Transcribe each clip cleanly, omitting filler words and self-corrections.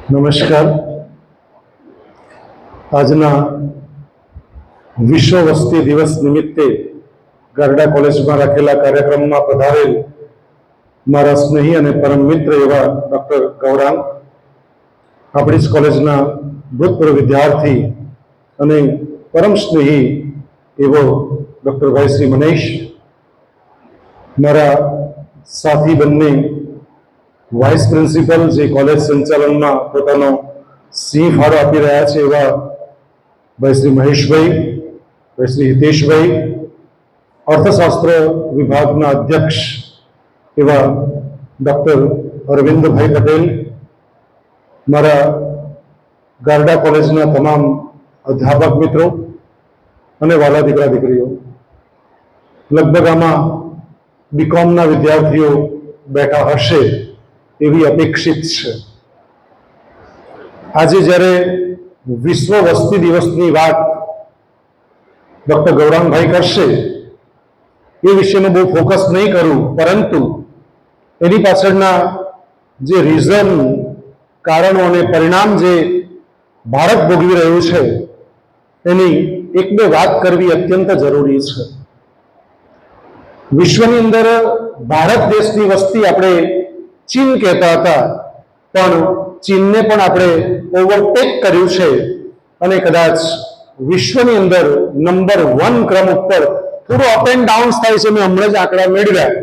નમસ્કાર. આજના વિશ્વ વસ્તી દિવસ નિમિત્તે ગારડા કોલેજમાં રાખેલા કાર્યક્રમમાં પધારેલ મારા સ્નેહી અને પરમ મિત્ર એવા ડૉક્ટર ગૌરાંગ, આપણી જ કોલેજના ભૂતપૂર્વ વિદ્યાર્થી અને પરમ સ્નેહી એવો ડૉક્ટર ભાઈ શ્રી મનીષ, મારા સાથી બંને વાઇસ પ્રિન્સિપલ જે કોલેજ સંચાલનમાં પોતાનો સિંહ ફાળો આપી રહ્યા છે એવા ભાઈ શ્રી મહેશભાઈ, ભાઈ શ્રી હિતેશભાઈ, અર્થશાસ્ત્ર વિભાગના અધ્યક્ષ એવા ડૉક્ટર અરવિંદભાઈ પટેલ, મારા ગારડા કોલેજના તમામ અધ્યાપક મિત્રો અને વાલા દીકરા દીકરીઓ, લગભગ આમાં બીકોમના વિદ્યાર્થીઓ બેઠા હશે એવી અપેક્ષિત છે. આજે જ્યારે વિશ્વ વસ્તી દિવસની વાત ડૉક્ટર ગૌરાંગભાઈ કરશે એ વિશેનો બહુ ફોકસ નહીં કરું, પરંતુ એની પાછળના જે રીઝન, કારણો અને પરિણામ જે ભારત ભોગવી રહ્યું છે એની એક બે વાત કરવી અત્યંત જરૂરી છે. વિશ્વની અંદર ભારત દેશની વસ્તી આપણે ચીન કહેતા હતા, પણ ચીનને પણ આપણે ઓવરટેક કર્યું છે અને કદાચ વિશ્વની અંદર નંબર 1 ક્રમ ઉપર થોડું અપ એન્ડ ડાઉન થાય છે. મેં હમણાં જ આંકડા મેળવ્યા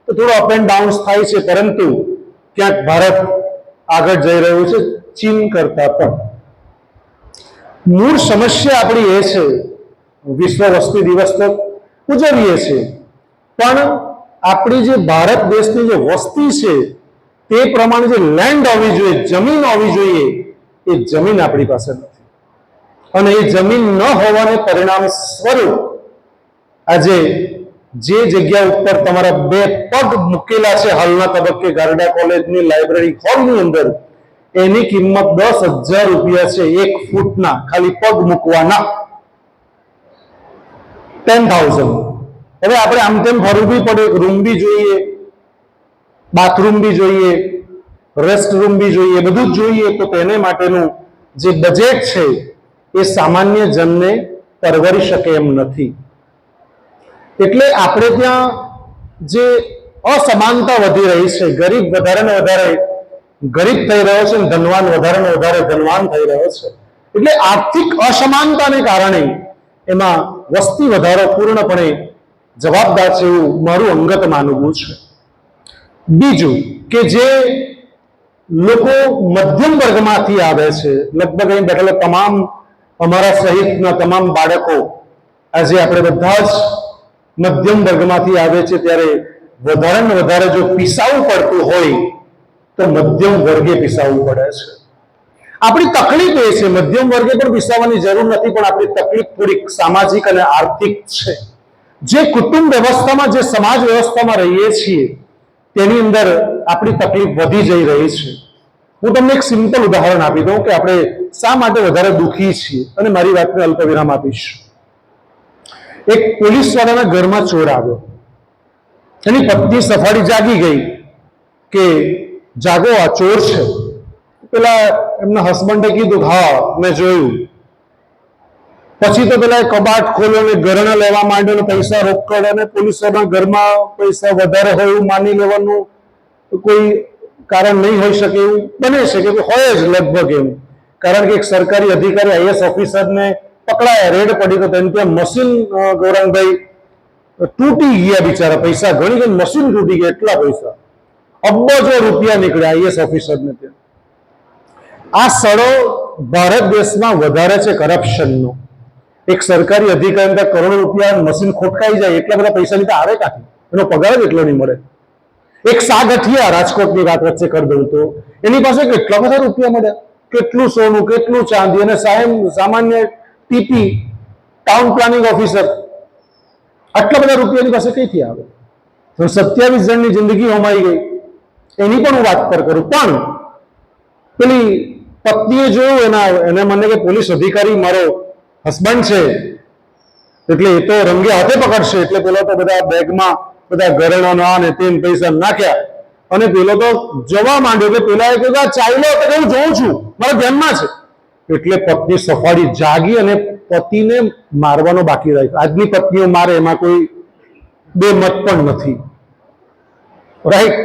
તો થોડું અપ એન્ડ ડાઉન થાય છે, પરંતુ ક્યાંક ભારત આગળ જઈ રહ્યું છે ચીન કરતા પણ. મૂળ સમસ્યા આપણી એ છે, વિશ્વ વસ્તી દિવસ તો ઉજવીએ છીએ, પણ આપણી જે ભારત દેશની જે વસ્તી છે તે પ્રમાણે જે લેન્ડ હોવી જોઈએ, જમીન હોવી જોઈએ, એ જમીન આપણી પાસે નથી. અને એ જમીન ન હોવાને પરિણામ સ્વરૂપ આજે જે જગ્યા ઉપર તમારા બે પગ મૂકેલા છે હાલના તબક્કે ગારડા કોલેજની લાઇબ્રેરી હોલની અંદર, એની કિંમત 10,000 રૂપિયા છે, 1 ફૂટના ખાલી પગ મૂકવાના 10,000. હવે આપણે આમ તેમ ફરવું બી પડે, રૂમ બી જોઈએ, બાથરૂમ બી જોઈએ, રેસ્ટ રૂમ બી જોઈએ, બધું જ જોઈએ, તો તેને માટેનું જે બજેટ છે એ સામાન્ય જનને પરવરી શકે એમ નથી. એટલે આપણે ત્યાં જે અસમાનતા વધી રહી છે, ગરીબ વધારે ને વધારે ગરીબ થઈ રહ્યો છે, ધનવાન વધારે ને વધારે ધનવાન થઈ રહ્યો છે. એટલે આર્થિક અસમાનતાને કારણે એમાં વસ્તી વધારો પૂર્ણપણે જવાબદાર છે એવું મારું અંગત માનવું છે. બીજું કે જે લોકો મધ્યમ વર્ગમાંથી આવે છે, લગભગ અહીં બેઠેલા તમામ અમારા સહિતના તમામ બાળકો આજે આપણે બધા જ મધ્યમ વર્ગમાંથી આવે છે, ત્યારે વધારે ને વધારે જો પીસાવું પડતું હોય તો મધ્યમ વર્ગે પીસાવવું પડે છે. આપણી તકલીફ એ છે, મધ્યમ વર્ગે પણ પીસાવવાની જરૂર નથી, પણ આપણી તકલીફ થોડીક સામાજિક અને આર્થિક છે. જે કુટુંબ વ્યવસ્થામાં, જે સમાજ વ્યવસ્થામાં રહીએ છીએ તેની અંદર આપણી તકલીફ વધી જઈ રહી છે. હું તમને એક સિમ્પલ ઉદાહરણ આપી દઉં કે આપણે શા માટે વધારે દુઃખી છીએ, અને મારી વાતને અલ્પ વિરામ આપીશ. એક પોલીસવાળાના ઘરમાં ચોર આવ્યો, એની પત્ની સફાળી જાગી ગઈ કે જાગો, આ ચોર છે. પેલા એમના હસબન્ડે કીધું હા મેં જોયું. પછી તો પેલા કબાટ ખોલ્યો ને ઘરેણા લેવા માંડ્યો ને પૈસા રોકડ, અને પોલીસોના ઘરમાં પૈસા વધારે હોય એવું માની લેવાનું કોઈ કારણ નહીં હોઈ શકે એવું બને છે કે હોય જ લગભગ એમ. કારણ કે એક સરકારી અધિકારી IAS ઓફિસરને પકડાયા, રેડ પડી, તો તેમ ત્યાં મશીન ગૌરાંગભાઈ તૂટી ગયા બિચારા, પૈસા ગણી ગઈ મશીન તૂટી ગયા, એટલા પૈસા અબજો રૂપિયા નીકળ્યા IAS ઓફિસરને ત્યાં. આ સડો ભારત દેશમાં વધારે છે કરપ્શનનો. એક સરકારી અધિકારી કરોડો રૂપિયા મશીન ખોટકાઈ જાય, એટલા બધા પૈસા લીધા આવે કાંથી? એનો પગાર જ એટલો નહીં મળે. એક સાગઠિયા, રાજકોટની વાત વચ્ચે કરી દઉં તો, એની પાસે કેટલા બધા રૂપિયા મળ્યા, કેટલું સોનું, કેટલું ચાંદી, અને સામાન્ય ટીપી ટાઉન પ્લાનિંગ ઓફિસર, આટલા બધા રૂપિયા એની પાસે કઈથી આવે? 27 જણની જિંદગી હોમાઈ ગઈ. એની પણ હું વાત કરું. પણ પેલી પત્નીએ જોયું, એને મને કે પોલીસ અધિકારી મારો હસબન્ડ છે એટલે એ તો રંગે હાથે પકડશે, એટલે પેલા તો બધા બેગમાં બધા ઘરેણાના ને તેમ પૈસા નાખ્યા અને પેલો તો જવા માંડ્યો કે પેલા કહ્યું કે ચાલ્યો તો હું જોઉં છું, મારા ધ્યાનમાં છે. એટલે પત્ની સફાળી જાગી અને પતિને મારવાનો બાકી રાખ્યો. આજની પત્નીઓ મારે એમાં કોઈ બે મત પણ નથી, રાઈટ?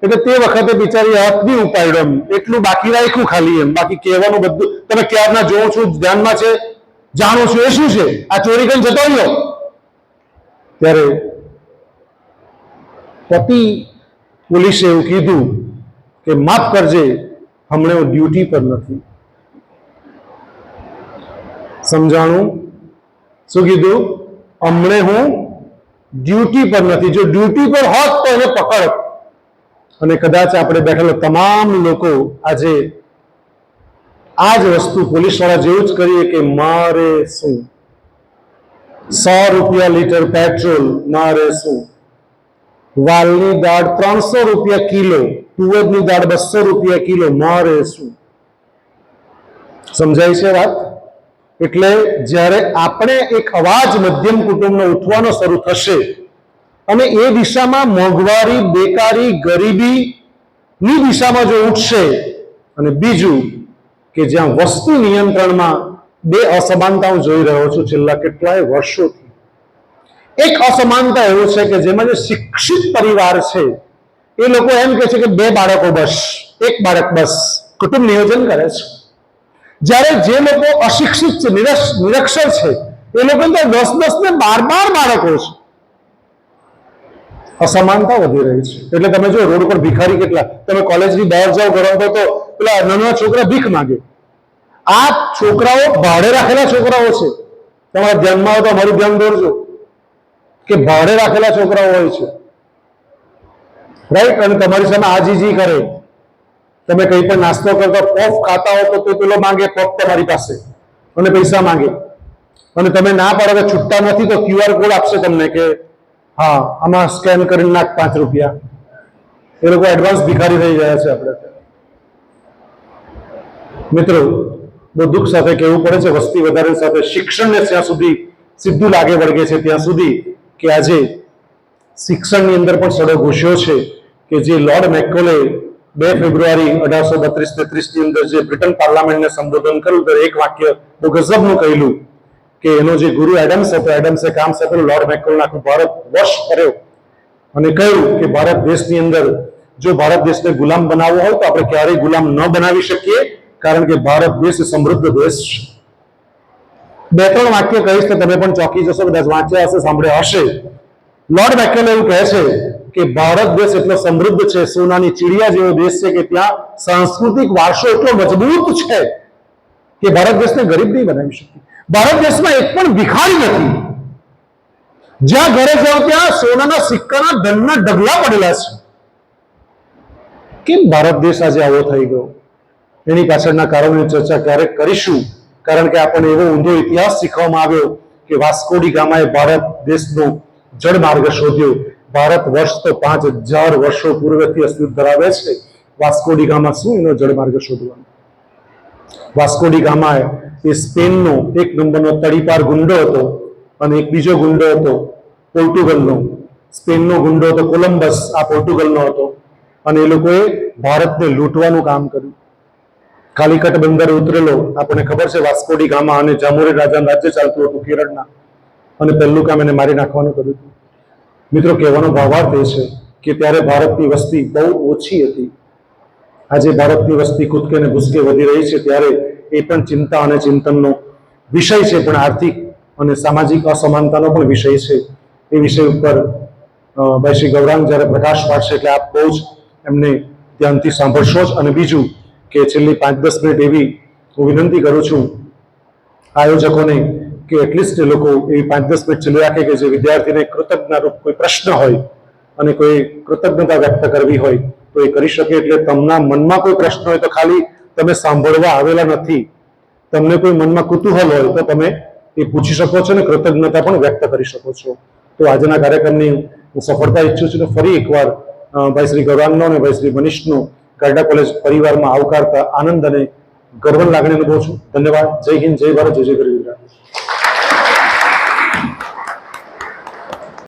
એટલે તે વખતે બિચારી હાથ બી ઉપાડ્યો, એટલું બાકી રાખ્યું ખાલી એમ. બાકી કહેવાનું બધું તમે ક્યારના જોઉં છું, ધ્યાનમાં છે, જાણું છું, એ શું છે? આ ચોરી કરીને જતો રહ્યો. ત્યારે પતિ પોલીસે એવું કીધું કે માફ કરજે, હમણાં હું ડ્યુટી પર નથી. સમજાણું? શું કીધું? હમણે હું ડ્યુટી પર નથી. જો ડ્યુટી પર હોત તો એને પકડ. અને કદાચ આપણે બેઠેલા તમામ લોકો આજે આ જ વસ્તુ પોલીસ વાળા જેવું જ કરીએ કે મારે શું, 100 રૂપિયા લીટર પેટ્રોલ, મારે શું, વાલની દાળ 300 રૂપિયા કિલો, તુવેરની દાળ 200 રૂપિયા કિલો, મારે શું. સમજાય છે વાત? એટલે જ્યારે આપણે એક અવાજ મધ્યમ કુટુંબનો ઉઠવાનો શરૂ થશે અને એ દિશામાં મોંઘવારી, બેકારી, ગરીબીની દિશામાં જો ઉઠશે, અને બીજું કે જ્યાં વસ્તુ નિયંત્રણમાં બે અસમાનતાઓ જોઈ રહ્યો છું છેલ્લા કેટલાય વર્ષોથી. એક અસમાનતા એવું છે કે જેમાં જે શિક્ષિત પરિવાર છે એ લોકો એમ કહે છે કે 2 બાળકો બસ, 1 બાળક બસ, કુટુંબ નિયોજન કરે છે. જ્યારે જે લોકો અશિક્ષિત છે, નિરક્ષર છે, એ લોકો તો 10-10 ને 12 બાળકો છે. અસમાનતા વધી રહી છે. એટલે તમે જો રોડ પર ભિખારી કેટલા, તમે કોલેજની બહાર જાઓ ઘરમાં તો પેલા નાના છોકરા ભીખ માંગે. આ છોકરાઓ ભાડે રાખેલા છોકરાઓ છે. તમારા ધ્યાનમાં હોય તો અમારું ધ્યાન દોરજો કે ભાડે રાખેલા છોકરાઓ હોય છે, રાઈટ? અને તમારી સામે આજીજી કરે. તમે કંઈ પણ નાસ્તો કરતા પફ ખાતા હો તો તે પેલો માંગે પફ તમારી પાસે અને પૈસા માંગે, અને તમે ના પાડો કે છૂટતા નથી તો QR કોડ આપશે તમને કે હા આમાં સ્કેન કરીને નાખ 5 રૂપિયા. એ લોકો એડવાન્સ ભિખારી થઈ ગયા છે. આપણે મિત્રો બહુ દુઃખ સાથે કહેવું પડે છે, વસ્તી વધારા સાથે શિક્ષણને જ્યાં સુધી સીધું લાગે વળગે છે ત્યાં સુધી કે આજે શિક્ષણની અંદર પણ સડો ઘૂસ્યો છે કે જે લોર્ડ મેકોલે 2 ફેબ્રુઆરી 1832-33 ની અંદર જે બ્રિટન પાર્લામેન્ટને સંબોધન કર્યું ત્યારે એક વાક્ય બહુ ગજબનું કહેલું કે એનો જે ગુરુ એડમ્સ હતો, એડમ્સે કામ સોંપેલું લોર્ડ મેકોલને આખું ભારત વર્ષ ફર્યો અને કહ્યું કે ભારત દેશની અંદર જો ભારત દેશને ગુલામ બનાવવો હોય તો આપણે ક્યારેય ગુલામ ન બનાવી શકીએ, કારણ કે ભારત દેશ સમૃદ્ધ દેશ છે. 2-3 વાક્ય કહીશ તો તમે પણ ચોંકી જશો, કદાચ વાંચ્યા હશે, સાંભળ્યા હશે. લોર્ડ મેકોલે એવું કહે છે કે ભારત દેશ એટલો સમૃદ્ધ છે, સોનાની ચીડિયા જેવો દેશ છે કે ત્યાં સાંસ્કૃતિક વારસો એટલો મજબૂત છે કે ભારત દેશને ગરીબ નહીં બનાવી શકે. ભારત દેશમાં એક પણ ભિખારી નથી. જ્યાં ઘરે જાઓ ત્યાં સોનાના સિક્કાના ધનના ઢગલા પડેલા છે. કેમ ભારત દેશ આજે આવો થઈ ગયો? એની પાછળના કારણોની ચર્ચા ક્યારેક કરીશું, કારણ કે આપણને એવો ઊંધો ઇતિહાસ શીખવામાં આવ્યો કે વાસ્કો ડી ગામાએ ભારત દેશનો જળમાર્ગ શોધ્યો. ભારત વર્ષ તો 5000 વર્ષો પૂર્વેથી અસ્તિત્વ ધરાવે છે. વાસ્કો ડી ગામા શું એનો જળમાર્ગ શોધવાનો? વાસ્કો ડી ગામાએ એ સ્પેનનો 1 નંબરનો તડીપાર ગુંડો હતો અને એક બીજો ગુંડો હતો પોર્ટુગલનો. સ્પેનનો ગુંડો હતો કોલંબસ, આ પોર્ટુગલનો હતો, અને એ લોકોએ ભારતને લૂંટવાનું કામ કર્યું. કાલિકટ બંદરે ઉતરેલો, આપણને ખબર છે, વાસ્કો ડી ગામા અને જામોરી રાજાનું રાજ્ય ચાલતું હતું કેરળના, અને પહેલું કામ એને મારી નાખવાનું કર્યું હતું. મિત્રો, કહેવાનો ભાવાર્થ એ છે કે ત્યારે ભારતની વસ્તી બહુ ઓછી હતી. આજે ભારતની વસ્તી કૂદકે ને ભૂસકે વધી રહી છે ત્યારે એ પણ ચિંતા અને ચિંતનનો વિષય છે, પણ આર્થિક અને સામાજિક અસમાનતાનો પણ વિષય છે. એ વિષય ઉપર ભાઈ શ્રી ગૌરાંગ જ્યારે પ્રકાશ પાડશે એટલે આપ બહુ જ એમને ધ્યાનથી સાંભળશો જ. અને બીજું કે છેલ્લી 5-10 મિનિટ એવી હું વિનંતી કરું છું આયોજકોને કે એટલીસ્ટ એ લોકો એવી 5-10 મિનિટ ચાલુ રાખે કે જે વિદ્યાર્થીને કૃતજ્ઞતારૂપ કોઈ પ્રશ્ન હોય અને કોઈ કૃતજ્ઞતા વ્યક્ત કરવી હોય તો એ કરી શકે. એટલે તમારા મનમાં કોઈ પ્રશ્ન હોય તો ખાલી તમે સાંભળવા આવેલા નથી, તમને કોઈ મનમાં કુતૂહલ હોય તો તમે એ પૂછી શકો છો અને કૃતજ્ઞતા પણ વ્યક્ત કરી શકો છો. તો આજના કાર્યક્રમની હું સફળતા ઈચ્છું છું. ફરી એકવાર ભાઈ શ્રી ગૌરાંગનો અને ભાઈ શ્રી મનીષનો ગારડા કોલેજ પરિવારમાં આવકારતા આનંદ અને ગર્વની લાગણી અનુભવું છું. ધન્યવાદ. જય હિન્દ, જય ભારત, જય જય ગરવી.